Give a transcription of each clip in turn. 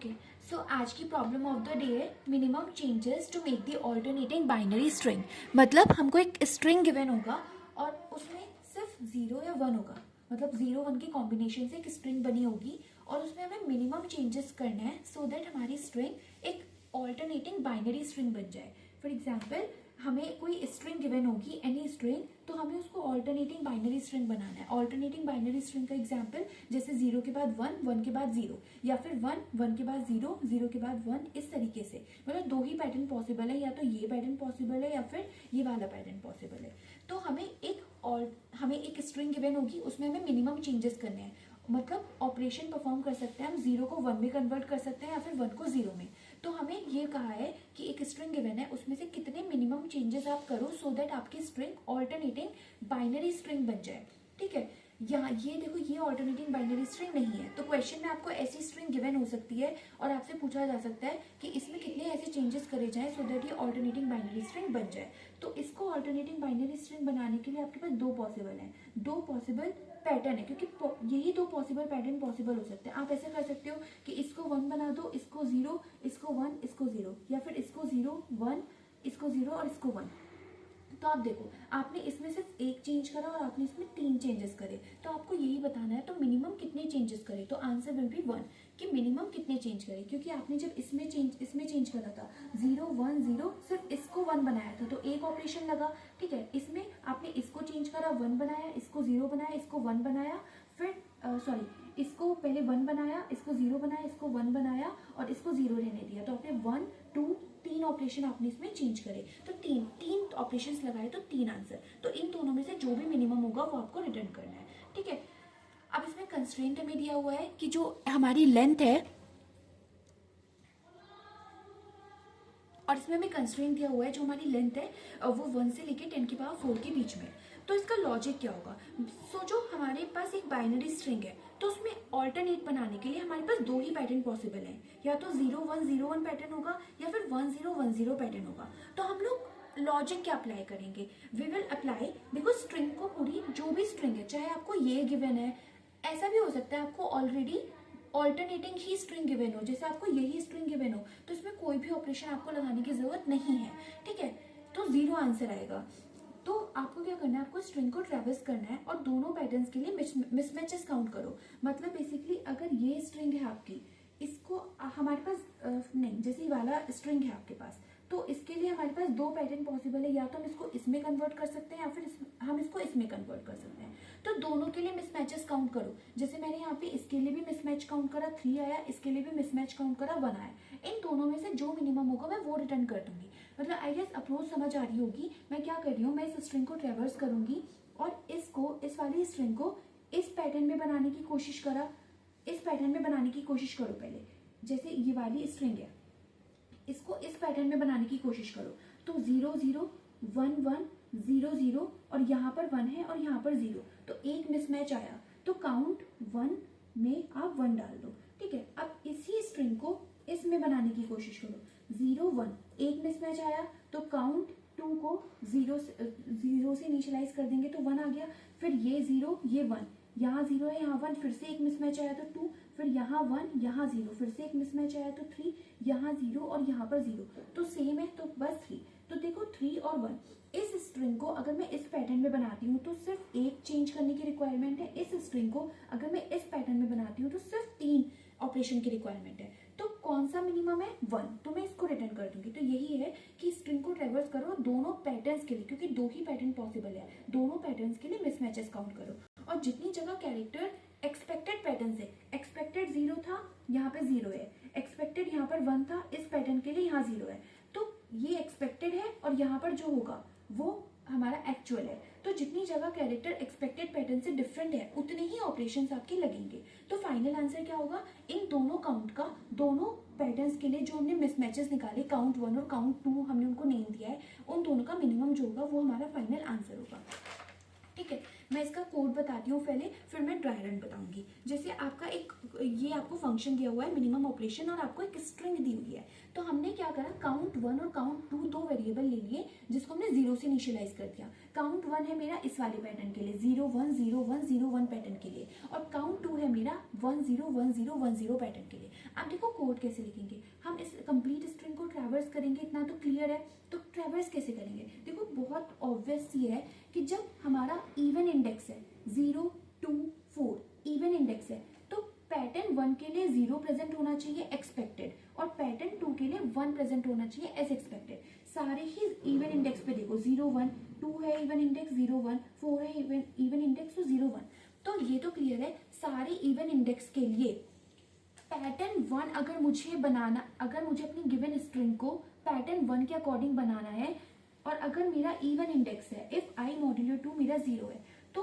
Okay, so आज की problem of the day है minimum changes to make the alternating binary string. मतलब हमको एक स्ट्रिंग गिवन होगा और उसमें सिर्फ 0 या 1 होगा, मतलब 0 1 के कॉम्बिनेशन से एक स्ट्रिंग बनी होगी और उसमें हमें मिनिमम चेंजेस करना है सो दैट हमारी स्ट्रिंग एक ऑल्टरनेटिंग बाइनरी स्ट्रिंग बन जाए। फॉर एग्जाम्पल हमें कोई स्ट्रिंग गिवन होगी, एनी स्ट्रिंग, तो हमें उसको ऑल्टरनेटिंग बाइनरी स्ट्रिंग बनाना है। ऑल्टरनेटिंग बाइनरी स्ट्रिंग का एग्जाम्पल जैसे 0 के बाद 1, 1 के बाद 0, या फिर 1, 1 के बाद 0, 0 के बाद 1, इस तरीके से। मतलब दो ही पैटर्न पॉसिबल है, या तो ये पैटर्न पॉसिबल है या फिर ये वाला पैटर्न पॉसिबल है। तो हमें एक स्ट्रिंग गिवन होगी, उसमें हमें मिनिमम चेंजेस करने हैं। मतलब ऑपरेशन परफॉर्म कर सकते हैं हम, 0 को 1 में कन्वर्ट कर सकते हैं या फिर 1 को 0 में। तो हमें ये कहा है कि एक स्ट्रिंग गिवन है, उसमें से कितने मिनिमम चेंजेस आप करो सो दैट आपकी स्ट्रिंग ऑल्टरनेटिंग बाइनरी स्ट्रिंग बन जाए। ठीक है, यहाँ ये देखो, ये ऑल्टरनेटिंग बाइनरी स्ट्रिंग नहीं है, तो क्वेश्चन में आपको ऐसी स्ट्रिंग गिवन हो सकती है और आपसे पूछा जा सकता है कि इसमें कितने ऐसे चेंजेस करे जाएं सो दैट ये ऑल्टरनेटिंग बाइनरी स्ट्रिंग बन जाए। तो इसको ऑल्टरनेटिंग बाइनरी स्ट्रिंग बनाने के लिए आपके पास दो पॉसिबल है, दो पॉसिबल पैटर्न है, क्योंकि यही दो पॉसिबल पैटर्न पॉसिबल हो सकते हैं। आप ऐसा कर सकते हो कि इसको 1 बना दो, इसको 0, इसको 1, इसको 0, या फिर इसको 0, 1, इसको 0 और इसको 1। तो आप देखो, आपने इसमें सिर्फ एक चेंज करा और आपने इसमें 3 चेंजेस करे, तो आपको यही बताना है तो मिनिमम कितने चेंजेस करे। तो आंसर विल बी 1, कि मिनिमम कितने चेंज करे, क्योंकि आपने जब इसमें चेंज करा था 0 1 0, सिर्फ इसको 1 बनाया था तो एक ऑपरेशन लगा। ठीक है, इसमें आपने इसको चेंज करा, 1 बनाया, इसको 0 बनाया, इसको 1 बनाया, फिर इसको पहले 1 बनाया, इसको 0 बनाया, इसको 1 बनाया और इसको 0 रहने दिया। तो आपने 1 2 3 ऑपरेशन आपने इसमें चेंज करे, तो तीन ऑपरेशंस लगाए, तो 3 आंसर। तो इन दोनों में से जो भी मिनिमम होगा वो आपको रिटर्न करना है। ठीक है, अब इसमें कंस्ट्रेंट हमें दिया हुआ है कि जो हमारी लेंथ है, और इसमें हमें कंस्ट्रेंट दिया हुआ है जो हमारी लेंथ है वो 1 से लेके 10 की पावर 4 के बीच में। तो इसका लॉजिक क्या होगा? सोचो हमारे पास एक बाइनरी स्ट्रिंग है, तो उसमें ऑल्टरनेट बनाने के लिए हमारे पास दो ही पैटर्न पॉसिबल है, या तो 0 1 0 1 पैटर्न होगा या फिर 1 0 1 0 पैटर्न होगा। तो हम लोग लॉजिक क्या अप्लाई करेंगे? वी विल अप्लाई, देखो स्ट्रिंग को पूरी, जो भी स्ट्रिंग है, चाहे आपको ये गिवन है, ऐसा भी हो सकता है आपको ऑलरेडी ऑल्टरनेटिंग ही स्ट्रिंग गिवन हो, जैसे आपको यही स्ट्रिंग गिवन हो, तो इसमें कोई भी ऑपरेशन आपको लगाने की जरूरत नहीं है। ठीक है, तो 0 आंसर आएगा। तो आपको क्या करना है, आपको स्ट्रिंग को ट्रेवर्स करना है और दोनों पैटर्न्स के लिए मिसमैचेस काउंट करो। मतलब बेसिकली अगर ये स्ट्रिंग है आपकी, इसको हमारे पास नहीं, जैसे वाला स्ट्रिंग है आपके पास, तो इसके लिए हमारे पास दो पैटर्न पॉसिबल है, या तो हम इसको इसमें कन्वर्ट कर सकते हैं या फिर हम इसको इसमें कन्वर्ट कर सकते हैं। तो दोनों के लिए मिसमैचेस काउंट करो। जैसे मैंने यहाँ पे इसके लिए भी मिसमैच काउंट करा, 3 आया, इसके लिए भी मिसमैच काउंट करा, 1 आया। इन दोनों में से जो मिनिमम होगा मैं वो रिटर्न कर दूंगी। मतलब आई गेस अप्रोच समझ आ रही होगी। मैं क्या कर रही हूँ, मैं इस स्ट्रिंग को ट्रेवर्स करूंगी और इस वाली स्ट्रिंग को इस पैटर्न में बनाने की कोशिश करा, इस पैटर्न में बनाने की कोशिश करो पहले। जैसे ये वाली स्ट्रिंग है, इसको इस पैटर्न में बनाने की कोशिश करो। तो 0 0 1 1 0 0 और यहाँ पर 1 है और यहाँ पर 0, तो एक मिसमैच आया, तो काउंट 1 में आप 1 डाल दो। ठीक है, अब इसी स्ट्रिंग को इसमें बनाने की कोशिश करो, 0 1, एक मिसमैच आया, तो काउंट 2 को 0 से इनिशियलाइज कर देंगे तो 1 आ गया। फिर ये 0 ये 1, यहाँ 0 है, यहाँ 1, फिर से एक मिसमैच आया तो 2, फिर यहाँ 1 यहाँ 0, फिर से एक मिसमैच आया तो 3, यहाँ 0 और यहाँ पर 0, तो सेम है, तो बस 3। तो देखो 3 और 1, इस स्ट्रिंग को अगर मैं इस पैटर्न में बनाती हूँ तो सिर्फ एक चेंज करने की रिक्वायरमेंट है, इस स्ट्रिंग को अगर मैं इस पैटर्न में बनाती हूँ तो सिर्फ 3 ऑपरेशन की रिक्वायरमेंट है। तो कौन सा मिनिमम है? 1, तो मैं इसको रिटर्न कर दूंगी। तो यही है कि स्ट्रिंग को ट्रेवर्स करो दोनों पैटर्न्स के लिए, क्योंकि दो ही पैटर्न पॉसिबल है, दोनों पैटर्न्स के लिए मिसमैचेस काउंट करो। और जितनी जगह कैरेक्टर एक्सपेक्टेड पैटर्न से, एक्सपेक्टेड 0 था, यहाँ पे 0 है, एक्सपेक्टेड यहाँ पर 1 था, इस पैटर्न के लिए यहाँ 0 है, तो ये एक्सपेक्टेड है और यहाँ पर जो होगा वो हमारा एक्चुअल है। तो जितनी जगह कैरेक्टर एक्सपेक्टेड पैटर्न से डिफरेंट है उतने ही ऑपरेशंस आपके लगेंगे। तो फाइनल आंसर क्या होगा? इन दोनों काउंट का, दोनों पैटर्न्स के लिए जो हमने मिसमैचेस निकाले, काउंट 1 और काउंट 2 हमने उनको नेम दिया है, उन दोनों का मिनिमम जो होगा वो हमारा फाइनल आंसर होगा। ठीक है, मैं इसका कोड बताती हूँ पहले, फिर मैं ड्राई रन बताऊंगी। जैसे आपका एक ये आपको फंक्शन दिया हुआ है मिनिमम ऑपरेशन, और आपको एक स्ट्रिंग दी हुई है। तो हमने क्या करा, काउंट 1 और काउंट 2 दो वेरिएबल ले लिए जिसको हमने 0 से इनिशियलाइज कर दिया। काउंट 1 है मेरा इस वाले पैटर्न के लिए 0 1 0 1 0 1 पैटर्न के लिए, और काउंट 2 है मेरा 1 0 1 0 1 0 पैटर्न के लिए। अब देखो कोड कैसे लिखेंगे, हम इस कंप्लीट स्ट्रिंग को ट्रैवर्स करेंगे, इतना तो क्लियर है। तो ट्रैवर्स कैसे करेंगे, देखो बहुत ऑब्वियस ये है कि जब हमारा इवन इंडेक्स है 0 2 4 इवन इंडेक्स है, तो पैटर्न 1 के लिए 0 प्रेजेंट होना चाहिए एक्सपेक्टेड, और पैटर्न 2 के लिए 1 प्रेजेंट होना चाहिए एज एक्सपेक्टेड। सारे ही इवन इंडेक्स पे देखो 0 1 2 है इवन इंडेक्स 0 1 4 है इवन इंडेक्स तो 0 1। तो ये तो क्लियर है, सारे इवन इंडेक्स के लिए पैटर्न 1 अगर मुझे बनाना, अगर मुझे अपनी गिवन स्ट्रिंग को पैटर्न 1 के अकॉर्डिंग बनाना है, और अगर मेरा इवन इंडेक्स है इफ आई मॉड्यूलो 2 मेरा 0 है, तो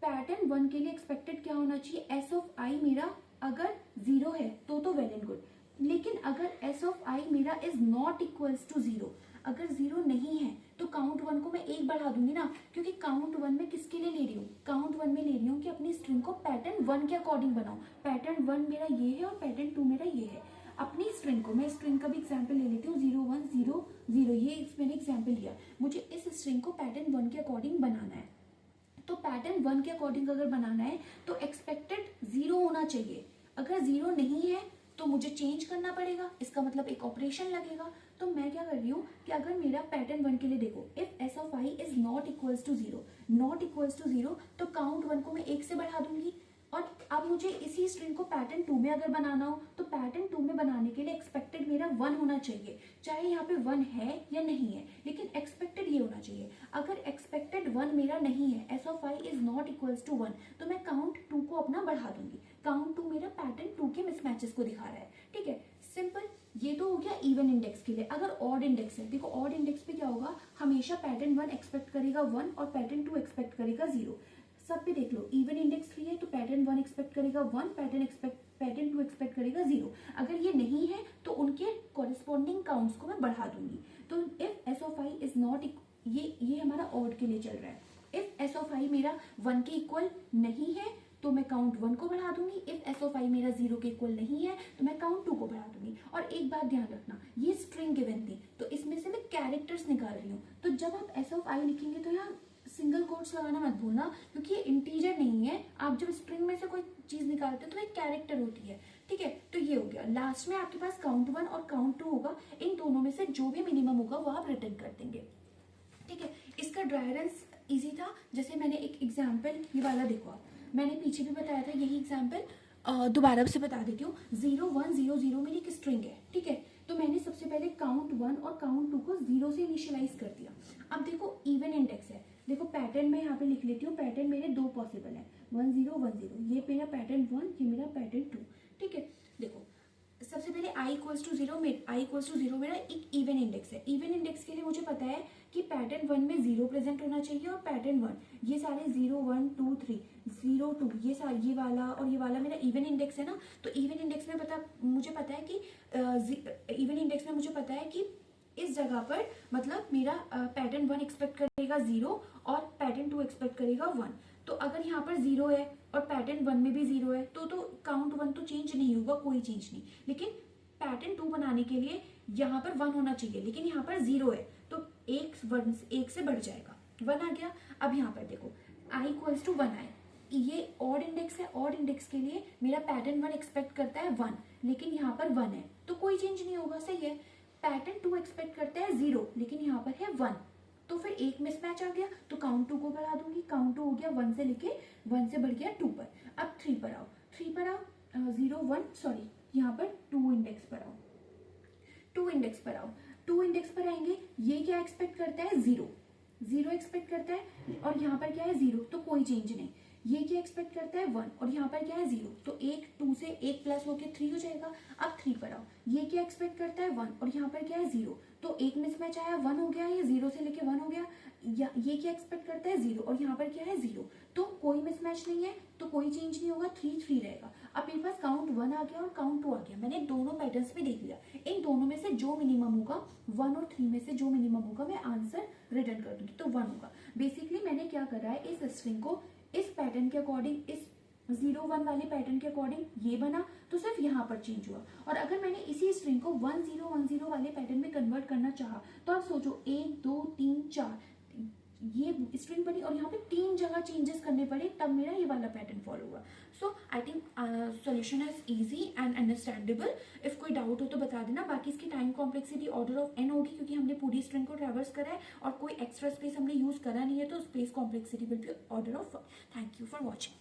पैटर्न 1 के लिए एक्सपेक्टेड क्या होना चाहिए, एस ऑफ आई मेरा अगर 0 है तो वेल एंड गुड। लेकिन अगर एस ऑफ आई मेरा इज नॉट इक्वल्स टू 0, अगर 0 नहीं है तो काउंट 1 को मैं 1 बढ़ा दूंगी ना, क्योंकि काउंट 1 में किसके लिए ले रही हूँ, काउंट 1 में ले रही हूँ कि अपनी स्ट्रिंग को पैटर्न 1 के अकॉर्डिंग बनाऊं। पैटर्न 1 मेरा ये है और पैटर्न 2 मेरा ये है। अपनी स्ट्रिंग को, मैं स्ट्रिंग का भी एग्जाम्पल ले लेती हूँ 0 1 0 0, ये मैंने एग्जाम्पल लिया। मुझे इस स्ट्रिंग को पैटर्न 1 के अकॉर्डिंग बनाना है, तो पैटर्न 1 के अकॉर्डिंग अगर बनाना है तो एक्सपेक्टेड 0 होना चाहिए। अगर 0 नहीं है तो मुझे चेंज करना पड़ेगा, इसका मतलब एक ऑपरेशन लगेगा। तो मैं क्या कर रही हूँ कि अगर मेरा पैटर्न 1 के लिए देखो if S of I is not equals to 0, not equals to 0, तो काउंट 1 को मैं 1 से बढ़ा दूंगी। और अब मुझे इसी स्ट्रिंग को पैटर्न 2 में अगर बनाना हो तो पैटर्न 2 में बनाने के लिए एक्सपेक्टेड मेरा 1 होना चाहिए, चाहे यहाँ पे 1 है या नहीं है, लेकिन एक्सपेक्टेड ये होना चाहिए। अगर एक्सपेक्टेड 1 मेरा नहीं है, S of I is not equals to 1, तो मैं काउंट 2 को अपना बढ़ा दूंगी। काउंट 2 मेरा पैटर्न 2 के मिसमैचेस को दिखा रहा है, ठीक है, सिंपल। ये तो हो गया इवन इंडेक्स के लिए। अगर ऑड इंडेक्स है, देखो ऑड इंडेक्स पे क्या होगा, हमेशा पैटर्न 1 एक्सपेक्ट करेगा 1 और पैटर्न 2 एक्सपेक्ट करेगा 0। सब पे देख लो, इवन इंडेक्स 3 है तो पैटर्न 1 एक्सपेक्ट करेगा 1, पैटर्न 2 एक्सपेक्ट करेगा 0। अगर ये नहीं है तो उनके कॉरेस्पॉन्डिंग काउंट्स को मैं बढ़ा दूंगी। तो if S of I is not, ये हमारा ऑड के लिए चल रहा है। इफ एस ऑफ आई मेरा 1 के इक्वल नहीं है तो मैं काउंट 1 को बढ़ा दूंगी। इफ एस ऑफ आई मेरा 0 के इक्वल नहीं है तो मैं काउंट 2 को बढ़ा दूंगी। और एक बात ध्यान रखना, ये स्ट्रिंग गिवन थी तो इसमें से मैं कैरेक्टर्स निकाल रही हूँ, तो जब आप एस ऑफ आई लिखेंगे तो यहाँ सिंगल कोट्स लगाना मत भूलना, क्योंकि ये इंटीजर नहीं है। आप जब स्ट्रिंग में से कोई चीज निकालते हैं तो एक कैरेक्टर होती है, ठीक है। तो ये हो गया, लास्ट में आपके पास काउंट 1 और काउंट 2 होगा, इन दोनों में से जो भी मिनिमम होगा वो आप रिटर्न कर देंगे, ठीक है। इसका ड्राई रन इजी था। जैसे मैंने एक एग्जाम्पल ये वाला देखो, आप मैंने पीछे भी बताया था यही एग्जाम्पल दोबारा से बता देती हूँ। 0 1 0 0 मेरी एक स्ट्रिंग है, ठीक है। तो मैंने सबसे पहले काउंट 1 और काउंट 2 को 0 से इनिशियलाइज कर दिया। अब देखो इवन इंडेक्स है, देखो पैटर्न में यहाँ पे लिख लेती हूँ, पैटर्न मेरे दो पॉसिबल है 1 0 1 0, ये मेरा पैटर्न 1, ये मेरा पैटर्न 2, ठीक है। देखो सबसे पहले आई इक्वल्स टू 0 मेरा एक इवन इंडेक्स है। इवन इंडेक्स के लिए मुझे पता है कि पैटर्न 1 में 0 प्रेजेंट होना चाहिए, और पैटर्न 1 ये सारे 0 1 2 3 0 2 ये सारे, ये वाला और ये वाला मेरा इवन इंडेक्स है ना। तो इवन इंडेक्स में मुझे पता है कि इवन इंडेक्स में मुझे पता है कि इस जगह पर मतलब मेरा पैटर्न 1 एक्सपेक्ट करेगा 0 और पैटर्न 2 एक्सपेक्ट करेगा 1। तो अगर यहाँ पर 0 है और पैटर्न 1 में भी 0 है तो काउंट 1 तो चेंज नहीं होगा, कोई चेंज नहीं। लेकिन पैटर्न 2 बनाने के लिए यहाँ पर 1 होना चाहिए, लेकिन यहाँ पर 0 है तो एक से बढ़ जाएगा, 1 आ गया। अब यहाँ पर देखो आई इक्वल्स टू 1 आए, ये ऑड इंडेक्स है, ऑड इंडेक्स के लिए मेरा पैटर्न 1 एक्सपेक्ट करता है 1, लेकिन यहाँ पर 1 है तो कोई चेंज नहीं होगा, सही है। पैटर्न 2 एक्सपेक्ट करता है 0, लेकिन यहाँ पर है 1, तो फिर एक मिसमैच आ गया, तो काउंट 2 को बढ़ा दूंगी। काउंट 2 हो गया 1 से लेके 1 से बढ़ गया 2 पर। अब 3 पर आओ, 0 1 सॉरी यहाँ पर 2 इंडेक्स पर आओ, 2 इंडेक्स पर आओ। 2 इंडेक्स पर आएंगे, ये क्या एक्सपेक्ट करता है 0 एक्सपेक्ट करता है, और यहाँ पर क्या है 0, तो कोई चेंज नहीं। ये क्या एक्सपेक्ट करता है 1 और यहाँ पर क्या है 0, तो 1 2 से 1 प्लस होके 3 हो जाएगा। अब 3 पर आओ, ये क्या एक्सपेक्ट करता है 1 और यहाँ पर क्या है 0, तो एक मिसमैच आया, 1 हो गया, ये 0 से लेके 1 हो गया। ये क्या एक्सपेक्ट करता है 0 और यहाँ पर क्या है 0, तो कोई मिसमैच नहीं है, तो कोई चेंज नहीं होगा, 3 3 रहेगा। अब मेरे पास काउंट 1 आ गया और काउंट 2 आ गया, मैंने दोनों पैटर्न्स में देख लिया। इन दोनों में से जो मिनिमम होगा 1 और 3 में से जो मिनिमम होगा मैं आंसर रिटर्न कर दूंगी, तो 1 होगा। बेसिकली मैंने क्या करा है, इस स्ट्रिंग को इस पैटर्न के अकॉर्डिंग, इस 0 1 वाले पैटर्न के अकॉर्डिंग ये बना, तो सिर्फ यहाँ पर चेंज हुआ। और अगर मैंने इसी स्ट्रिंग को 1 0 1 0 वाले पैटर्न में कन्वर्ट करना चाहा, तो आप सोचो 1 2 3 4 ये स्ट्रिंग बनी और यहाँ पे 3 जगह चेंजेस करने पड़े, तब मेरा ये वाला पैटर्न फॉलो हुआ। So I think solution is easy and understandable. If कोई डाउट हो तो बता देना। बाकी इसकी time complexity order of n होगी, क्योंकि हमने पूरी स्ट्रिंग को ट्रैवर्स करा है और कोई एक्स्ट्रा स्पेस हमने यूज करा नहीं है, तो space complexity will be order of. Thank you for watching.